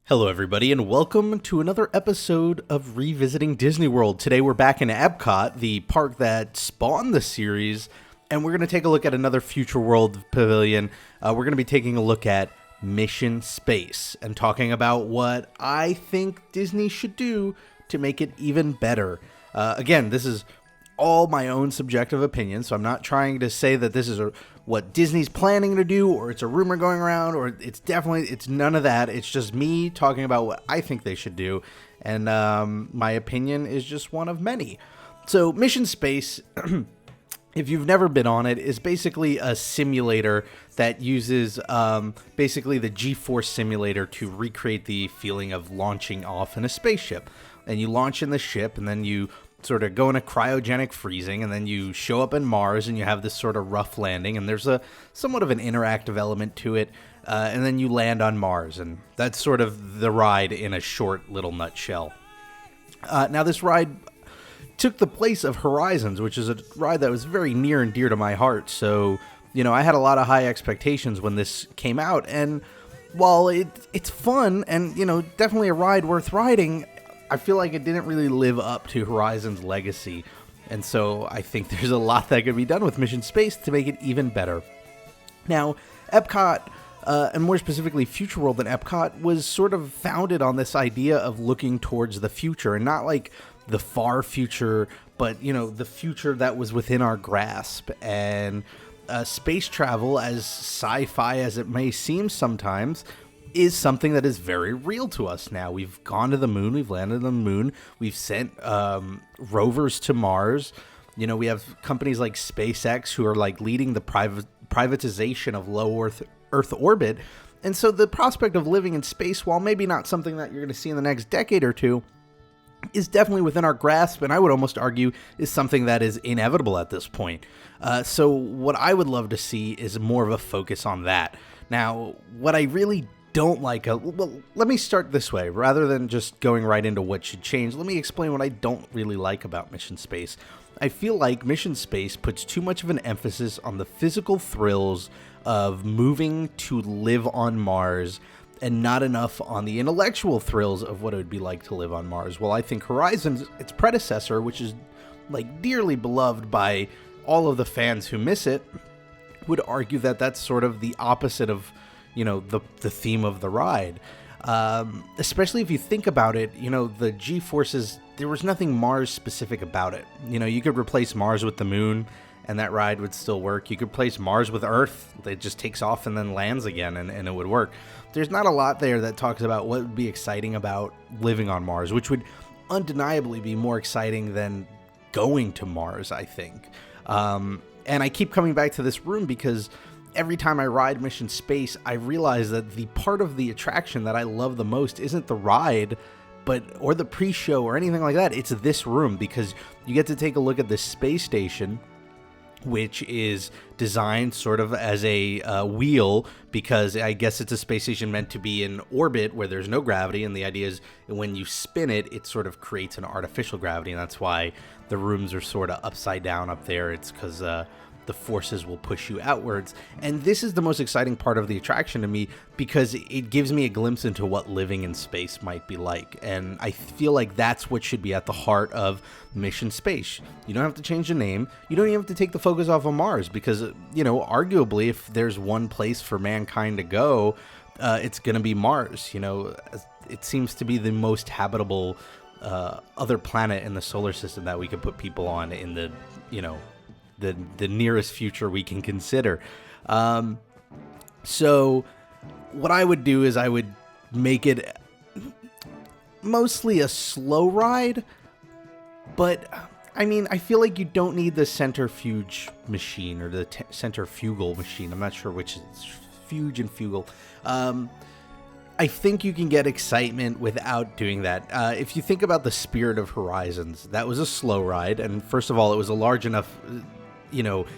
Hello everybody and welcome to another episode of Revisiting Disney World. Today we're back in Epcot, the park that spawned the series, and we're going to take a look at another Future World pavilion. We're going to be taking a look at Mission Space and talking about what I think Disney should do to make it even better. Again, this is all my own subjective opinion, so I'm not trying to say that this is what Disney's planning to do, or it's a rumor going around, or it's none of that. It's just me talking about what I think they should do, and my opinion is just one of many. So Mission Space, if you've never been on it, is basically a simulator that uses basically the G-Force simulator to recreate the feeling of launching off in a spaceship. And you launch in the ship, and then you sort of go into cryogenic freezing, and then you show up in Mars, and you have this sort of rough landing, and there's a somewhat of an interactive element to it, and then you land on Mars, and that's sort of the ride in a short little nutshell. Now, this ride took the place of Horizons, which is a ride that was very near and dear to my heart, so, I had a lot of high expectations when this came out, and while it's fun, and, definitely a ride worth riding, I feel like it didn't really live up to Horizon's legacy, and so I think there's a lot that could be done with Mission Space to make it even better. Now, Epcot, and more specifically Future World and Epcot, was sort of founded on this idea of looking towards the future, and not like the far future, but, the future that was within our grasp. And space travel, as sci-fi as it may seem sometimes, is something that is very real to us now. We've gone to the moon, we've landed on the moon, we've sent rovers to Mars. We have companies like SpaceX who are like leading the privatization of low Earth orbit. And so the prospect of living in space, while maybe not something that you're going to see in the next decade or two, is definitely within our grasp, and I would almost argue is something that is inevitable at this point. So what I would love to see is more of a focus on that. Now, what I really don't like, well, let me start this way. Rather than just going right into what should change, let me explain what I don't really like about Mission Space. I feel like Mission Space puts too much of an emphasis on the physical thrills of moving to live on Mars, and not enough on the intellectual thrills of what it would be like to live on Mars. Well, I think Horizons, its predecessor, which is like dearly beloved by all of the fans who miss it, would argue that that's sort of the opposite of the theme of the ride. Especially if you think about it, the G-forces, there was nothing Mars specific about it. You could replace Mars with the moon and that ride would still work. You could replace Mars with Earth. It just takes off and then lands again and it would work. There's not a lot there that talks about what would be exciting about living on Mars, which would undeniably be more exciting than going to Mars, I think. And I keep coming back to this room because every time I ride Mission Space, I realize that the part of the attraction that I love the most isn't the ride, or the pre-show or anything like that. It's this room, because you get to take a look at the space station, which is designed sort of as a wheel, because I guess it's a space station meant to be in orbit where there's no gravity, and the idea is when you spin it, it sort of creates an artificial gravity, and that's why the rooms are sort of upside down up there. It's because the forces will push you outwards. And this is the most exciting part of the attraction to me, because it gives me a glimpse into what living in space might be like. And I feel like that's what should be at the heart of Mission Space. You don't have to change the name. You don't even have to take the focus off of Mars, because, arguably, if there's one place for mankind to go, it's going to be Mars. It seems to be the most habitable other planet in the solar system that we could put people on in the nearest future we can consider. So what I would do is I would make it mostly a slow ride, but I feel like you don't need the centrifuge machine or the centrifugal machine. I'm not sure which is fuge and fugal. I think you can get excitement without doing that. If you think about the Spirit of Horizons, that was a slow ride, and first of all, it was a large enough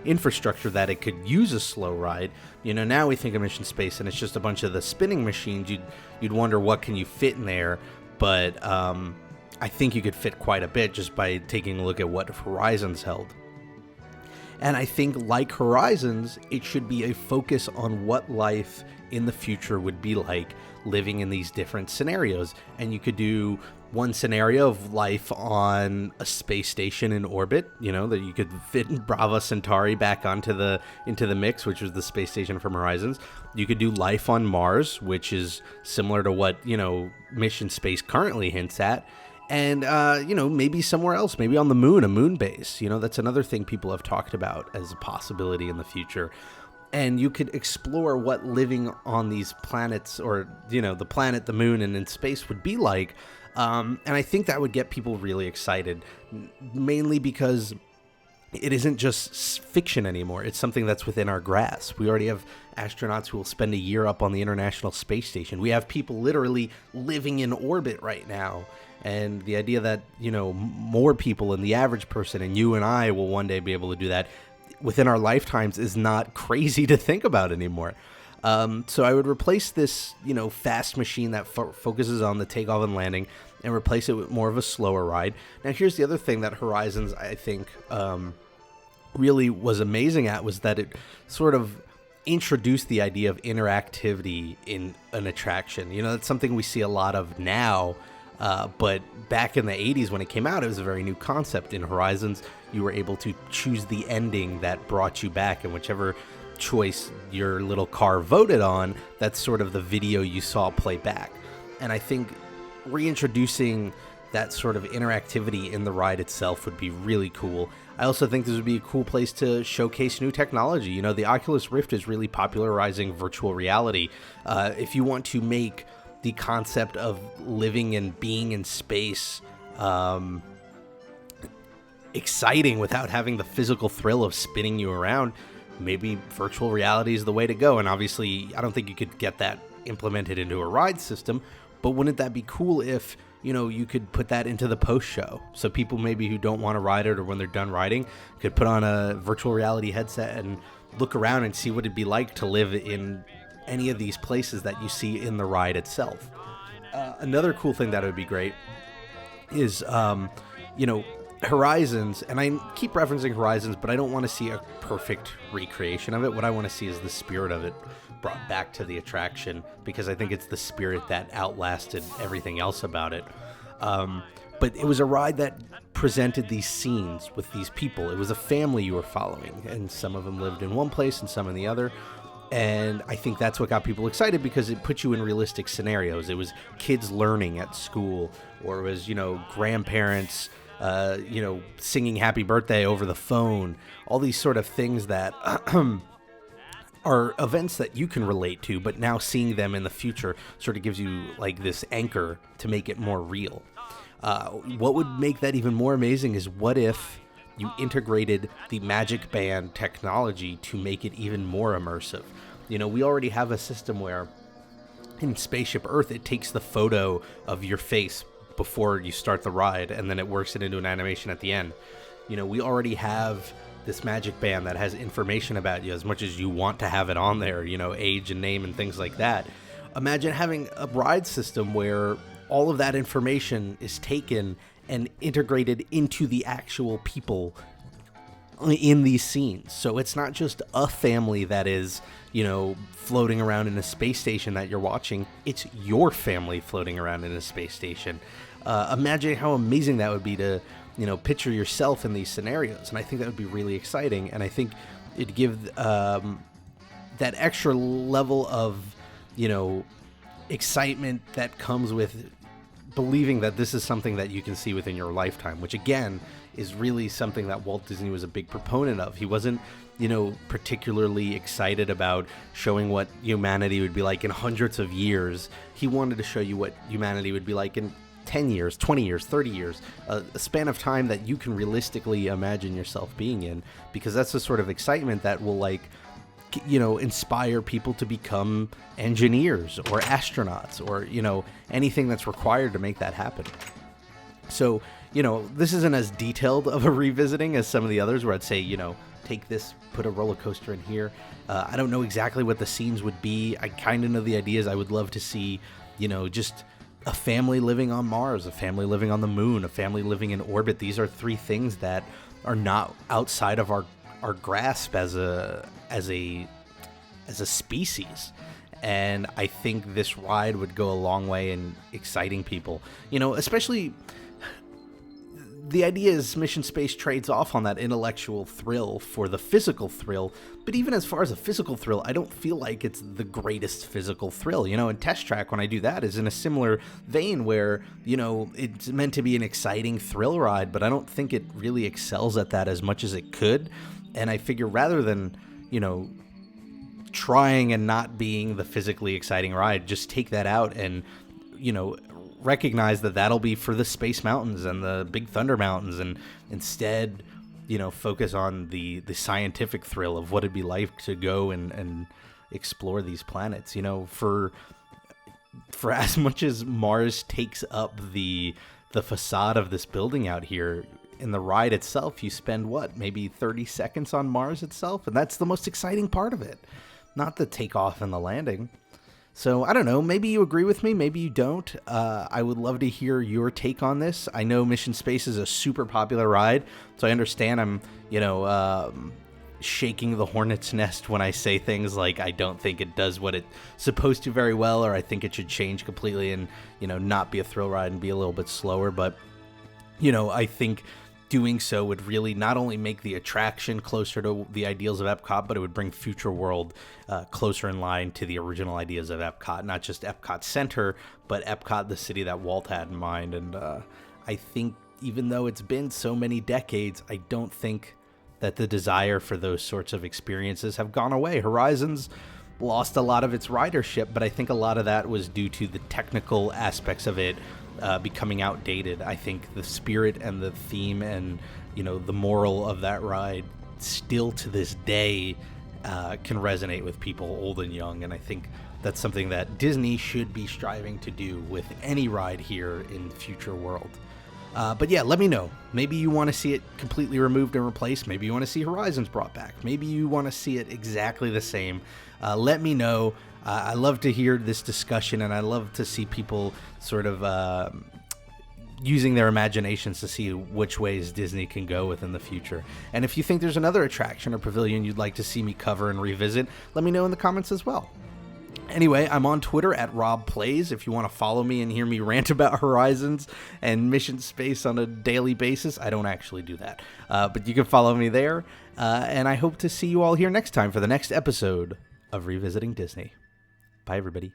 infrastructure that it could use a slow ride. Now we think of Mission Space and it's just a bunch of the spinning machines. You'd wonder what can you fit in there, but I think you could fit quite a bit just by taking a look at what Horizons held. And I think, like Horizons, it should be a focus on what life in the future would be like living in these different scenarios. And you could do one scenario of life on a space station in orbit, that you could fit Brava Centauri back into the mix, which was the space station from Horizons. You could do life on Mars, which is similar to what, Mission Space currently hints at. And, maybe somewhere else, maybe on the moon, a moon base. That's another thing people have talked about as a possibility in the future. And you could explore what living on these planets, or, the planet, the moon, and in space would be like. And I think that would get people really excited, mainly because it isn't just fiction anymore. It's something that's within our grasp. We already have astronauts who will spend a year up on the International Space Station. We have people literally living in orbit right now. And the idea that, more people and the average person and you and I will one day be able to do that within our lifetimes is not crazy to think about anymore. So I would replace this, fast machine that focuses on the takeoff and landing and replace it with more of a slower ride. Now, here's the other thing that Horizons, I think, really was amazing at, was that it sort of introduced the idea of interactivity in an attraction. That's something we see a lot of now, but back in the 80s when it came out, it was a very new concept. In Horizons, you were able to choose the ending that brought you back, and whichever choice your little car voted on, that's sort of the video you saw play back. And I think reintroducing that sort of interactivity in the ride itself would be really cool. I also think this would be a cool place to showcase new technology. The Oculus Rift is really popularizing virtual reality. If you want to make the concept of living and being in space exciting without having the physical thrill of spinning you around, maybe virtual reality is the way to go. And obviously, I don't think you could get that implemented into a ride system, but wouldn't that be cool if, you could put that into the post-show? So people maybe who don't want to ride it, or when they're done riding, could put on a virtual reality headset and look around and see what it'd be like to live in any of these places that you see in the ride itself. Another cool thing that would be great is, Horizons, and I keep referencing Horizons, but I don't want to see a perfect recreation of it. What I want to see is the spirit of it brought back to the attraction, because I think it's the spirit that outlasted everything else about it. But it was a ride that presented these scenes with these people. It was a family you were following, and some of them lived in one place and some in the other. And I think that's what got people excited, because it put you in realistic scenarios. It was kids learning at school, or it was, grandparents singing happy birthday over the phone, all these sort of things that are events that you can relate to, but now seeing them in the future sort of gives you like this anchor to make it more real. What would make that even more amazing is, what if you integrated the Magic Band technology to make it even more immersive? We already have a system where in Spaceship Earth, it takes the photo of your face before you start the ride, and then it works it into an animation at the end. We already have this Magic Band that has information about you, as much as you want to have it on there, age and name and things like that. Imagine having a ride system where all of that information is taken and integrated into the actual people in these scenes. So it's not just a family that is, floating around in a space station that you're watching. It's your family floating around in a space station. Imagine how amazing that would be to, picture yourself in these scenarios. And I think that would be really exciting. And I think it'd give that extra level of, excitement that comes with believing that this is something that you can see within your lifetime, which again is really something that Walt Disney was a big proponent of. He wasn't, particularly excited about showing what humanity would be like in hundreds of years. He wanted to show you what humanity would be like in 10 years, 20 years, 30 years, a span of time that you can realistically imagine yourself being in, because that's the sort of excitement that will inspire people to become engineers or astronauts or, anything that's required to make that happen. So, this isn't as detailed of a revisiting as some of the others where I'd say, take this, put a roller coaster in here. I don't know exactly what the scenes would be. I kind of know the ideas. I would love to see, just a family living on Mars, a family living on the moon, a family living in orbit. These are three things that are not outside of our our grasp as a species. And I think this ride would go a long way in exciting people. Especially the idea is Mission Space trades off on that intellectual thrill for the physical thrill. But even as far as a physical thrill, I don't feel like it's the greatest physical thrill. And Test Track, when I do that, is in a similar vein where, it's meant to be an exciting thrill ride, but I don't think it really excels at that as much as it could. And I figure rather than, trying and not being the physically exciting ride, just take that out and, recognize that that'll be for the Space Mountains and the Big Thunder Mountains, and instead, focus on the scientific thrill of what it'd be like to go and explore these planets. For as much as Mars takes up the facade of this building out here, in the ride itself, you spend maybe 30 seconds on Mars itself, and that's the most exciting part of it, not the takeoff and the landing. So I don't know, maybe you agree with me, maybe you don't. I would love to hear your take on this. I know Mission Space is a super popular ride, so I understand I'm, shaking the hornet's nest when I say things like I don't think it does what it's supposed to very well, or I think it should change completely and, not be a thrill ride and be a little bit slower. But, I think doing so would really not only make the attraction closer to the ideals of Epcot, but it would bring Future World closer in line to the original ideas of Epcot, not just Epcot Center, but Epcot, the city that Walt had in mind. And I think even though it's been so many decades, I don't think that the desire for those sorts of experiences have gone away. Horizons lost a lot of its ridership, but I think a lot of that was due to the technical aspects of it becoming outdated. I think the spirit and the theme and, the moral of that ride still to this day can resonate with people old and young. And I think that's something that Disney should be striving to do with any ride here in Future World. But yeah, let me know. Maybe you want to see it completely removed and replaced. Maybe you want to see Horizons brought back. Maybe you want to see it exactly the same. Let me know. I love to hear this discussion, and I love to see people sort of using their imaginations to see which ways Disney can go within the future. And if you think there's another attraction or pavilion you'd like to see me cover and revisit, let me know in the comments as well. Anyway, I'm on Twitter at RobPlays if you want to follow me and hear me rant about Horizons and Mission Space on a daily basis. I don't actually do that, but you can follow me there. And I hope to see you all here next time for the next episode of Revisiting Disney. Bye, everybody.